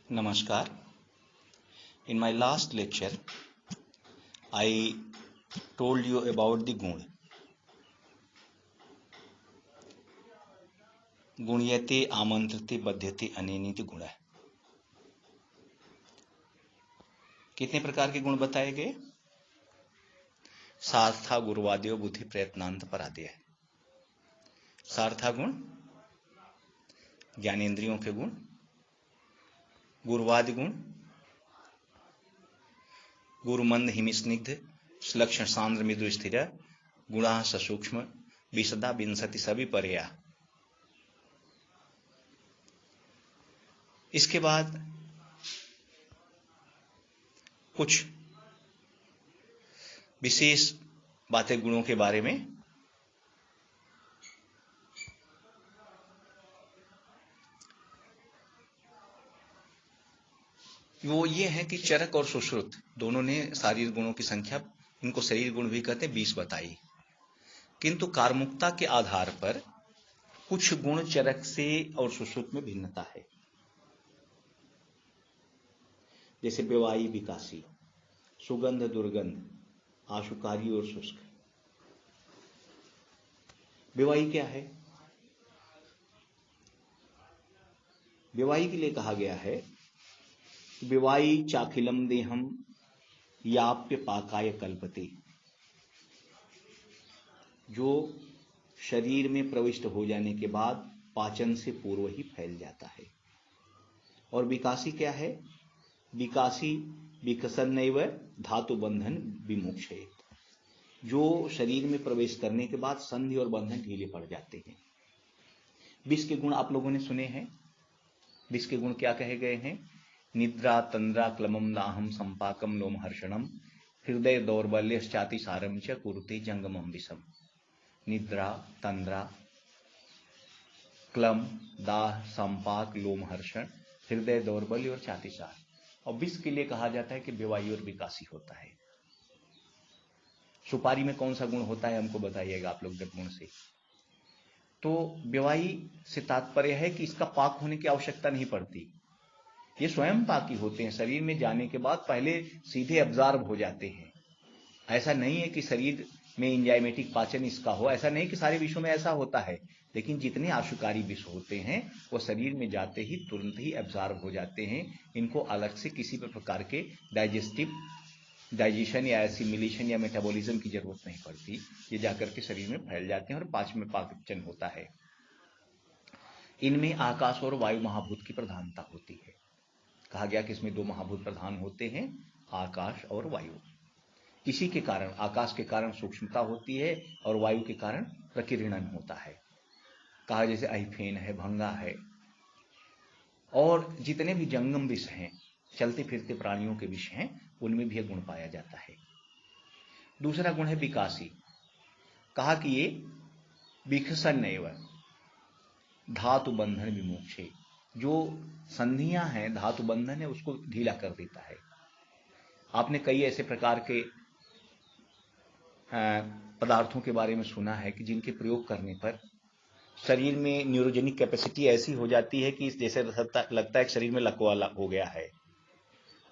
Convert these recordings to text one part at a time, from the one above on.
Namaskar. In my last lecture, I told you about the गुण. गुण्यते आमंत्रते बध्यते अनेनिति गुण. कितने प्रकार के गुण बताए गए? सार्था गुरुवाद्यो बुद्धि प्रयत्नांत परादय. सार्था गुण ज्ञानेन्द्रियों के गुण, गुरुवादि गुण गुरुमंद हिमिस्निग्ध सुलक्षण सांद्र मृदु स्थिर गुणा सूक्ष्म विशदा विंशति सभी पर्या. इसके बाद कुछ विशेष बातें गुणों के बारे में. वो ये है कि चरक और सुश्रुत दोनों ने शारीरिक गुणों की संख्या, इनको शरीर गुण भी कहते हैं, 20 बताई. किंतु कार्मुकता के आधार पर कुछ गुण चरक से और सुश्रुत में भिन्नता है. जैसे बेवाई विकासी, सुगंध दुर्गंध, आशुकारी और शुष्क. बेवाई क्या है? बेवाई के लिए कहा गया है बेवाई चाखिलम देहम याप्य पाकाय कल्पते. जो शरीर में प्रविष्ट हो जाने के बाद पाचन से पूर्व ही फैल जाता है. और विकासी क्या है? विकासी विकसन्नैव धातु बंधन विमुक्षेत. जो शरीर में प्रवेश करने के बाद संधि और बंधन ढीले पड़ जाते हैं. विष के गुण आप लोगों ने सुने हैं. विष के गुण क्या कहे गए हैं? निद्रा तंद्रा क्लमम दाहम संपाकम लोमहर्षणम हृदय दौर्बल्यश्चाति सारम च कुरुते जंगमम विषम. निद्रा तंद्रा क्लम दाह संपाक लोमहर्षण हृदय दौर्बल्य और छातीसार. और विष के लिए कहा जाता है कि बेवाई और विकासी होता है. सुपारी में कौन सा गुण होता है हमको बताइएगा आप लोग गुण से. तो बेवाई से तात्पर्य है कि इसका पाक होने की आवश्यकता नहीं पड़ती. ये स्वयं पाकी होते हैं. शरीर में जाने के बाद पहले सीधे एब्जॉर्ब हो जाते हैं. ऐसा नहीं है कि शरीर में एंजाइमेटिक पाचन इसका हो. ऐसा नहीं कि सारे विषयों में ऐसा होता है. लेकिन जितने आशुकारी विष होते हैं वो शरीर में जाते ही तुरंत ही एब्जॉर्ब हो जाते हैं. इनको अलग से किसी भी प्रकार के डाइजेशन या एसिमिलेशन या मेटाबॉलिज्म की जरूरत नहीं पड़ती. ये जाकर के शरीर में फैल जाते हैं और पाचन में पाचन होता है. इनमें आकाश और वायु महाभूत की प्रधानता होती है. कहा गया कि इसमें 2 महाभूत प्रधान होते हैं, आकाश और वायु. इसी के कारण आकाश के कारण सूक्ष्मता होती है और वायु के कारण प्रकीर्णन होता है. कहा जैसे अहिफेन है, भंगा है और जितने भी जंगम विष हैं, चलते फिरते प्राणियों के विष हैं, उनमें भी यह गुण पाया जाता है. दूसरा गुण है विकासी. कहा कि ये विकसन्नैव धातु बंधन विमुक्षे. जो संधियां हैं, धातु बंधन है, उसको ढीला कर देता है. आपने कई ऐसे प्रकार के पदार्थों के बारे में सुना है कि जिनके प्रयोग करने पर शरीर में न्यूरोजेनिक कैपेसिटी ऐसी हो जाती है कि जैसे लगता है कि शरीर में लकवा हो गया है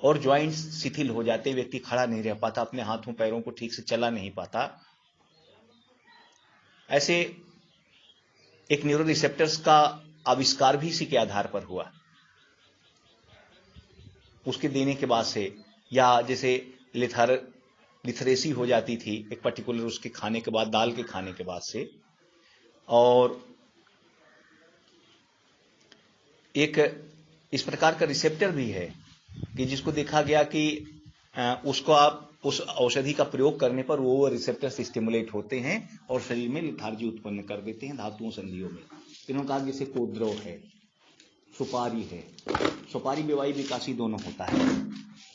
और जॉइंट्स शिथिल हो जाते. व्यक्ति खड़ा नहीं रह पाता, अपने हाथों पैरों को ठीक से चला नहीं पाता. ऐसे एक न्यूरो रिसेप्टर्स का आविष्कार भी इसी के आधार पर हुआ. उसके देने के बाद से, या जैसे लिथरेसी हो जाती थी एक पर्टिकुलर उसके खाने के बाद, दाल के खाने के बाद से. और एक इस प्रकार का रिसेप्टर भी है कि जिसको देखा गया कि उसको आप उस औषधि का प्रयोग करने पर वो रिसेप्टर से स्टिमुलेट होते हैं और शरीर में लिथार्जी उत्पन्न कर देते हैं धातुओं संधियों में. इन्होंने कहा जैसे कोद्रव है, सुपारी है. सुपारी बेवाई विकासी दोनों होता है.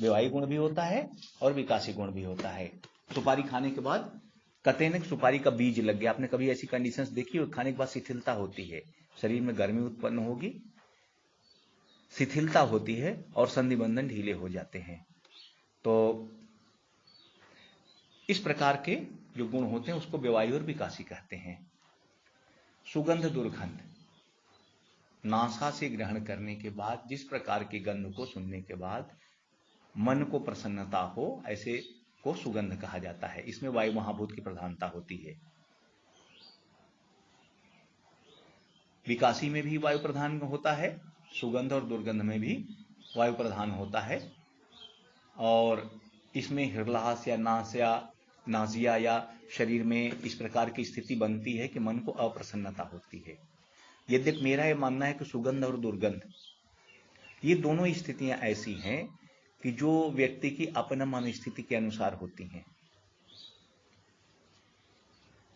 बेवाई गुण भी होता है और विकासी गुण भी होता है. सुपारी खाने के बाद कहते हैं ना, सुपारी का बीज लग गया. आपने कभी ऐसी कंडीशंस देखी हो? खाने के बाद शिथिलता होती है, शरीर में गर्मी उत्पन्न होगी, शिथिलता होती है और संधि बंधन ढीले हो जाते हैं. तो इस प्रकार के जो गुण होते हैं उसको बेवाई और विकासी कहते हैं. सुगंध दुर्गंध. नासा से ग्रहण करने के बाद जिस प्रकार की गंध को सुनने के बाद मन को प्रसन्नता हो, ऐसे को सुगंध कहा जाता है। इसमें वायु महाभूत की प्रधानता होती है। विकासी में भी वायु प्रधान होता है, सुगंध और दुर्गंध में भी वायु प्रधान होता है। और इसमें हृदयास या नासिया या शरीर में इस प्रकार की स्थिति बनती है कि मन को अप्रसन्नता होती है। यद्यपि मेरा यह मानना है कि सुगंध और दुर्गंध ये दोनों स्थितियां ऐसी हैं कि जो व्यक्ति की अपना मन स्थिति के अनुसार होती हैं।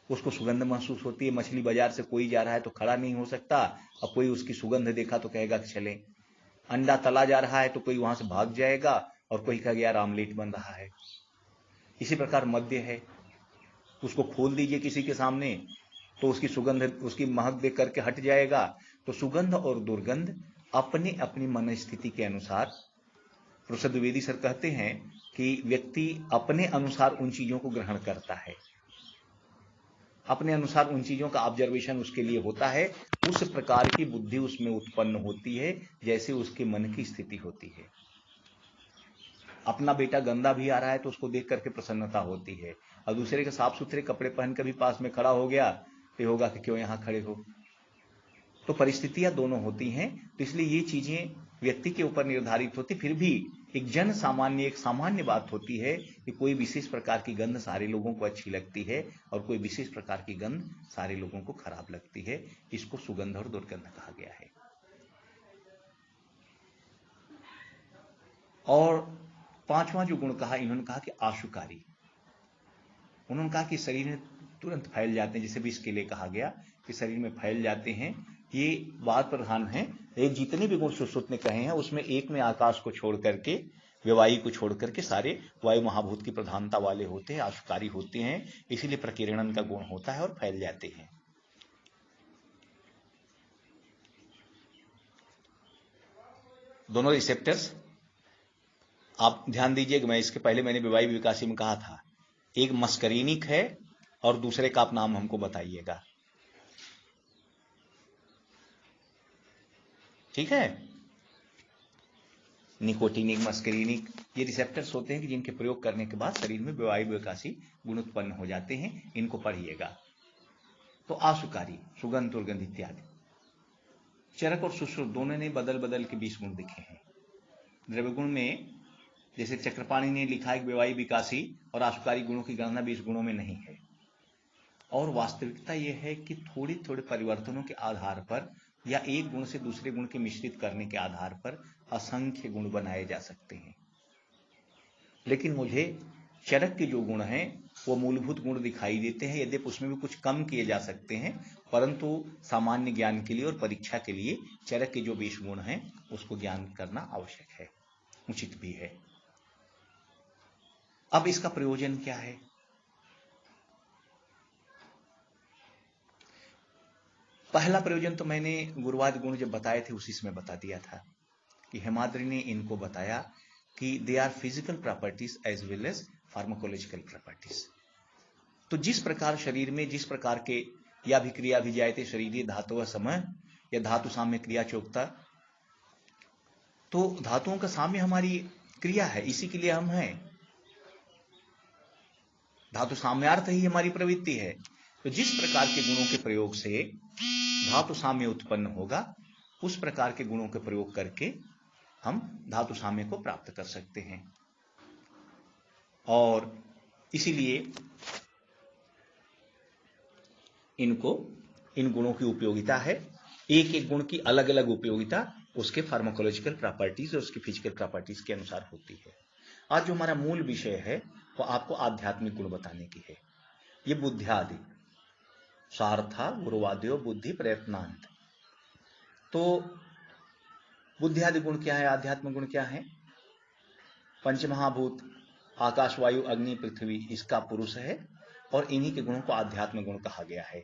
उसको सुगंध महसूस होती है। मछली बाजार से कोई जा रहा है तो खड़ा नहीं हो सकता, और कोई उसकी सुगंध देखा तो कहेगा कि चले। अंडा तला जा रहा है तो कोई वहां से भाग जाएगा और कोई कहेगा यार आमलेट बन रहा है। इसी प्रकार मद्य है, उसको खोल दीजिए किसी के सामने तो उसकी सुगंध, उसकी महक देख करके हट जाएगा। तो सुगंध और दुर्गंध अपनी अपनी मन स्थिति के अनुसार, प्रोफेसर द्विवेदी सर कहते हैं कि व्यक्ति अपने अनुसार उन चीजों को ग्रहण करता है, अपने अनुसार उन चीजों का ऑब्जर्वेशन उसके लिए होता है। उस प्रकार की बुद्धि उसमें उत्पन्न होती है जैसे उसके मन की स्थिति होती है। अपना बेटा गंदा भी आ रहा है तो उसको देख करके प्रसन्नता होती है, और दूसरे के साफ सुथरे कपड़े पहन कर भी पास में खड़ा हो गया तो होगा कि क्यों यहां खड़े हो। तो परिस्थितियां दोनों होती हैं। तो इसलिए ये चीजें व्यक्ति के ऊपर निर्धारित होती। फिर भी एक एक सामान्य बात होती है कि कोई विशेष प्रकार की गंध सारे लोगों को अच्छी लगती है और कोई विशेष प्रकार की गंध सारे लोगों को खराब लगती है। इसको सुगंध और दुर्गंध कहा गया है। और पांचवा जो गुण कहा, इन्होंने कहा कि आशुकारी। उन्होंने कहा कि शरीर में तुरंत फैल जाते हैं, जैसे भी इसके लिए कहा गया कि शरीर में फैल जाते हैं। ये बात प्रधान है। ये जितने भी गुण सुश्रुत ने कहे हैं उसमें एक में आकाश को छोड़ करके, व्यवायु को छोड़ करके सारे वायु महाभूत की प्रधानता वाले होते हैं, आशुकारी होते हैं। इसीलिए प्रकीर्णन का गुण होता है और फैल जाते हैं। दोनों रिसेप्टर्स आप ध्यान दीजिए कि मैं इसके पहले मैंने व्यवायु विकासी में कहा था, एक मस्करीनिक है और दूसरे का आप नाम हमको बताइएगा, ठीक है। निकोटिनिक, मस्करीनिक, ये रिसेप्टर्स होते हैं कि जिनके प्रयोग करने के बाद शरीर में व्यवायु विकासी गुण उत्पन्न हो जाते हैं। इनको पढ़िएगा। तो आशुकारी, सुगंध, दुर्गंध इत्यादि। चरक और सुश्रुत दोनों ने बदल बदल के 20 गुण लिखे हैं। द्रव्य गुण में जैसे चक्रपाणी ने लिखा है व्यवायु विकासी और आशुकारी गुणों की गणना 20 गुणों में नहीं है। और वास्तविकता यह है कि थोड़े थोड़े परिवर्तनों के आधार पर या एक गुण से दूसरे गुण के मिश्रित करने के आधार पर असंख्य गुण बनाए जा सकते हैं। लेकिन मुझे चरक के जो गुण हैं वो मूलभूत गुण दिखाई देते हैं। यद्यपि उसमें भी कुछ कम किए जा सकते हैं, परंतु सामान्य ज्ञान के लिए और परीक्षा के लिए चरक के जो 20 गुण हैं उसको ज्ञान करना आवश्यक है, उचित भी है। अब इसका प्रयोजन क्या है? पहला प्रयोजन तो मैंने गुरुवाद गुण जब बताए थे उसी में बता दिया था कि हेमाद्रि ने इनको बताया कि they are physical properties as well as pharmacological properties. तो जिस प्रकार शरीर में जिस प्रकार के या भी क्रिया भी जायते शरीर धातु समय या धातु साम्य क्रिया चोक्ता, तो धातुओं का साम्य हमारी क्रिया है, इसी के लिए हम हैं। धातु साम्यार्थ ही हमारी प्रवृत्ति है। तो जिस प्रकार के गुणों के प्रयोग से धातु साम्य उत्पन्न होगा उस प्रकार के गुणों के प्रयोग करके हम धातु साम्य को प्राप्त कर सकते हैं। और इसीलिए इन गुणों की उपयोगिता है। एक एक गुण की अलग अलग उपयोगिता उसके फार्माकोलॉजिकल प्रॉपर्टीज और उसकी फिजिकल प्रॉपर्टीज के अनुसार होती है। आज जो हमारा मूल विषय है वो आपको आध्यात्मिक गुण बताने की है। ये बुद्ध्यादि, सार्था, गुरुवाद्यो, बुद्धि, प्रयत्नांत। तो बुद्ध्यादि गुण क्या है, आध्यात्मिक गुण क्या है? पंचमहाभूत आकाश, वायु, अग्नि, पृथ्वी इसका पुरुष है और इन्हीं के गुणों को आध्यात्मिक गुण कहा गया है।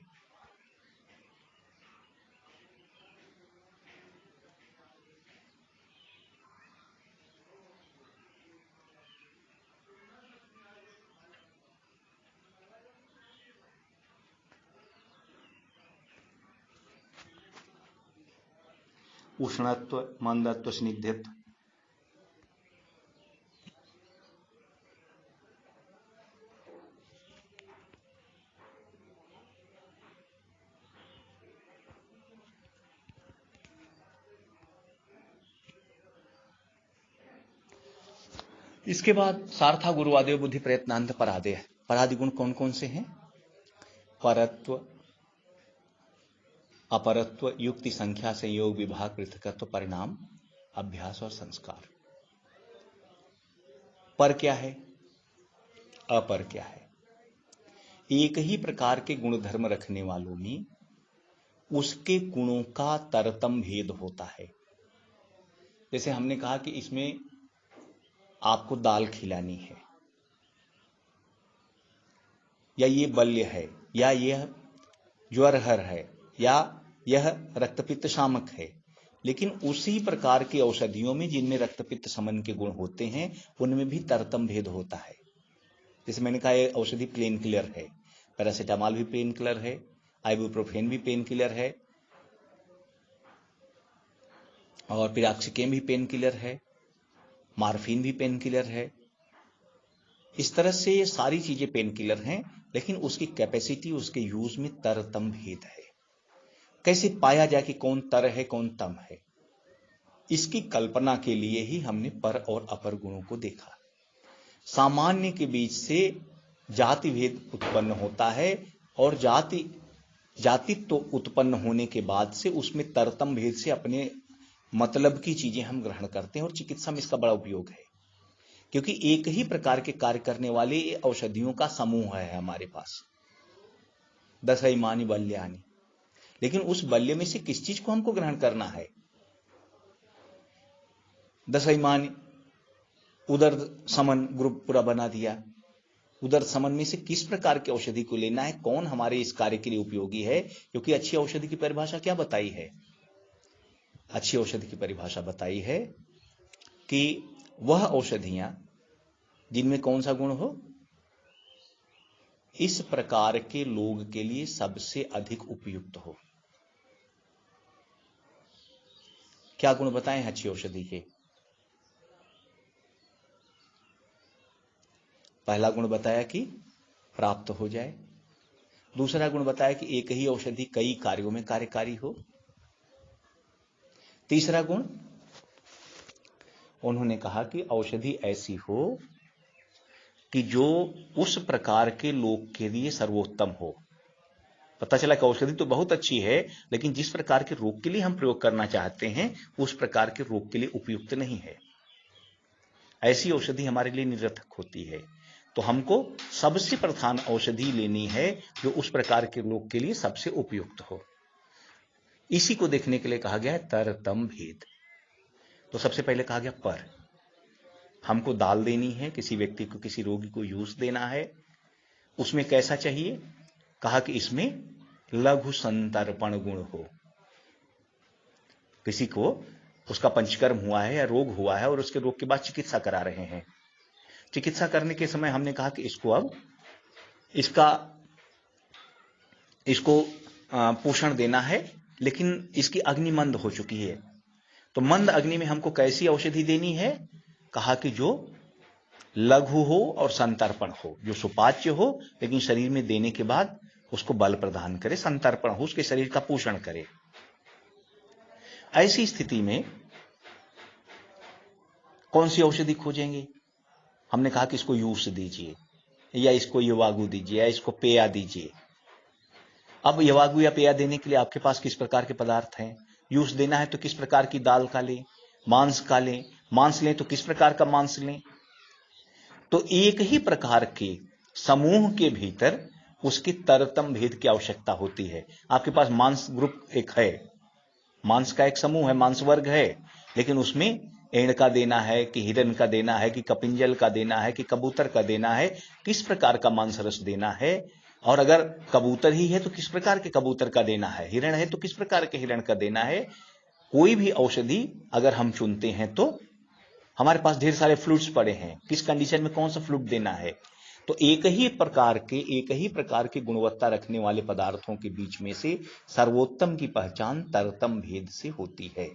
उष्णत्व, मंदत्व, स्निग्धत्व। इसके बाद सार्था गुरुवादेव बुद्धि प्रयत्नांत परादय। परादि गुण कौन कौन से हैं? परत्व, अपरत्व, युक्ति, संख्या, संयोग, विभाग, पृथकत्व, परिणाम, अभ्यास और संस्कार। पर क्या है, अपर क्या है? एक ही प्रकार के गुण धर्म रखने वालों में उसके गुणों का तरतम भेद होता है। जैसे हमने कहा कि इसमें आपको दाल खिलानी है, या ये बल्य है, या यह ज्वरहर है, या यह रक्तपित्त शामक है, लेकिन उसी प्रकार की औषधियों में जिनमें रक्तपित्त शमन के गुण होते हैं उनमें भी तरतम भेद होता है। जैसे मैंने कहा ये औषधि पेन किलर है, पैरासीटामॉल भी पेन किलर है, आइबुप्रोफेन भी पेन किलर है, और पिराक्सिकेम भी पेन किलर है, मार्फिन भी पेन किलर है। इस तरह से ये सारी चीजें पेन किलर हैं, लेकिन उसकी कैपेसिटी, उसके यूज में तरतम भेद है। कैसे पाया जाए कि कौन तर है कौन तम है? इसकी कल्पना के लिए ही हमने पर और अपर गुणों को देखा। सामान्य के बीच से जाति भेद उत्पन्न होता है, और जातित्व उत्पन्न होने के बाद से उसमें तरतम भेद से अपने मतलब की चीजें हम ग्रहण करते हैं, और चिकित्सा में इसका बड़ा उपयोग है। क्योंकि एक ही प्रकार के कार्य करने वाले औषधियों का समूह है हमारे पास, दशइमानि बल्यानि, लेकिन उस बल्य में से किस चीज को हमको ग्रहण करना है? दशइमानि, उदर समन ग्रुप पूरा बना दिया। उदर समन में से किस प्रकार की औषधि को लेना है, कौन हमारे इस कार्य के लिए उपयोगी है? क्योंकि अच्छी औषधि की परिभाषा क्या बताई है? अच्छी औषधि की परिभाषा बताई है कि वह औषधियां जिनमें कौन सा गुण हो? इस प्रकार के लोग के लिए सबसे अधिक उपयुक्त हो। क्या गुण बताएं अच्छी औषधि के? पहला गुण बताया कि प्राप्त हो जाए। दूसरा गुण बताया कि एक ही औषधि कई कार्यों में कार्यकारी हो। तीसरा गुण उन्होंने कहा कि औषधि ऐसी हो कि जो उस प्रकार के लोग के लिए सर्वोत्तम हो। पता चला कि औषधि तो बहुत अच्छी है, लेकिन जिस प्रकार के रोग के लिए हम प्रयोग करना चाहते हैं उस प्रकार के रोग के लिए उपयुक्त नहीं है। ऐसी औषधि हमारे लिए निरर्थक होती है। तो हमको सबसे प्रधान औषधि लेनी है जो उस प्रकार के लोग के लिए सबसे उपयुक्त हो। इसी को देखने के लिए कहा गया है तरतम भेद। तो सबसे पहले कहा गया पर, हमको दाल देनी है, किसी व्यक्ति को, किसी रोगी को यूज देना है। उसमें कैसा चाहिए? कहा कि इसमें लघु संतर्पण गुण हो। किसी को उसका पंचकर्म हुआ है या रोग हुआ है और उसके रोग के बाद चिकित्सा करा रहे हैं, चिकित्सा करने के समय हमने कहा कि इसको अब इसको पोषण देना है, लेकिन इसकी अग्नि मंद हो चुकी है। तो मंद अग्नि में हमको कैसी औषधि देनी है? कहा कि जो लघु हो और संतर्पण हो, जो सुपाच्य हो लेकिन शरीर में देने के बाद उसको बल प्रदान करे, संतर्पण हो, उसके शरीर का पोषण करे। ऐसी स्थिति में कौन सी औषधि खोजेंगे? हमने कहा कि इसको यूस दीजिए, या इसको यवागु दीजिए, या इसको पेया दीजिए। अब यवागु या पेया देने के लिए आपके पास किस प्रकार के पदार्थ हैं? यूस देना है तो किस प्रकार की दाल का लें, मांस का लें, मांस लें तो किस प्रकार का मांस लें। तो एक ही प्रकार के समूह के भीतर उसकी तरतम भेद की आवश्यकता होती है। आपके पास मांस ग्रुप एक है, मांस का एक समूह है, मांस वर्ग है, लेकिन उसमें एंड का देना है कि हिरण का देना है कि कपिंजल का देना है कि कबूतर का देना है, किस प्रकार का मांस रस देना है। और अगर कबूतर ही है तो किस प्रकार के कबूतर का देना है, हिरण है तो किस प्रकार के हिरण का देना है। कोई भी औषधि अगर हम चुनते हैं तो हमारे पास ढेर सारे फ्लूइड्स पड़े हैं, किस कंडीशन में कौन सा फ्लूइड देना है। तो एक ही प्रकार के गुणवत्ता रखने वाले पदार्थों के बीच में से सर्वोत्तम की पहचान तरतम भेद से होती है।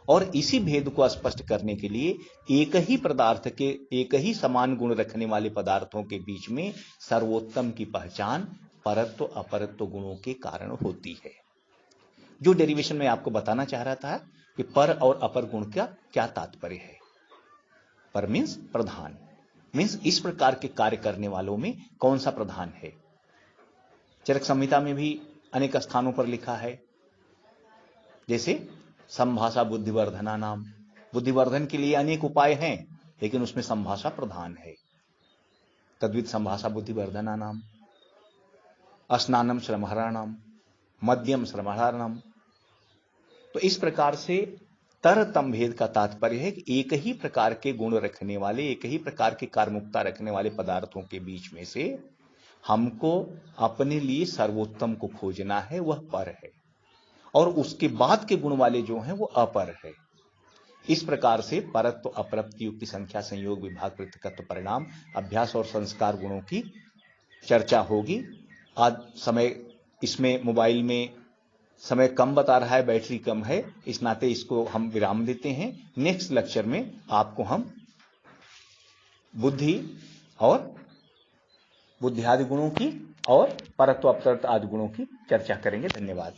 और इसी भेद को स्पष्ट करने के लिए एक ही पदार्थ के एक ही समान गुण रखने वाले पदार्थों के बीच में सर्वोत्तम की पहचान परत्व अपरत्व गुणों के कारण होती है। जो डेरिवेशन में आपको बताना चाह रहा था कि पर और अपर गुण का क्या तात्पर्य है। पर मीन्स प्रधान, मीन्स इस प्रकार के कार्य करने वालों में कौन सा प्रधान है। चरक संहिता में भी अनेक स्थानों पर लिखा है, जैसे संभाषा बुद्धिवर्धना नाम, बुद्धिवर्धन के लिए अनेक उपाय हैं लेकिन उसमें संभाषा प्रधान है। तद्वित संभाषा बुद्धिवर्धना नाम, स्नानम श्रमहराणाम, मध्यम श्रमहराणाम। तो इस प्रकार से तरतम भेद का तात्पर्य है कि एक ही प्रकार के गुण रखने वाले, एक ही प्रकार की कार्मुकता रखने वाले पदार्थों के बीच में से हमको अपने लिए सर्वोत्तम को खोजना है, वह पर है, और उसके बाद के गुण वाले जो हैं वो अपर है। इस प्रकार से परत्व अपरत्व युक्ति संख्या संयोग विभाग पृथकत्व परिणाम अभ्यास और संस्कार गुणों की चर्चा होगी। आज समय इसमें मोबाइल में समय कम बता रहा है, बैटरी कम है, इस नाते इसको हम विराम देते हैं। नेक्स्ट लेक्चर में आपको हम बुद्धि और बुद्धि आदि गुणों की और परत्व अपरत्व आदि गुणों की चर्चा करेंगे। धन्यवाद।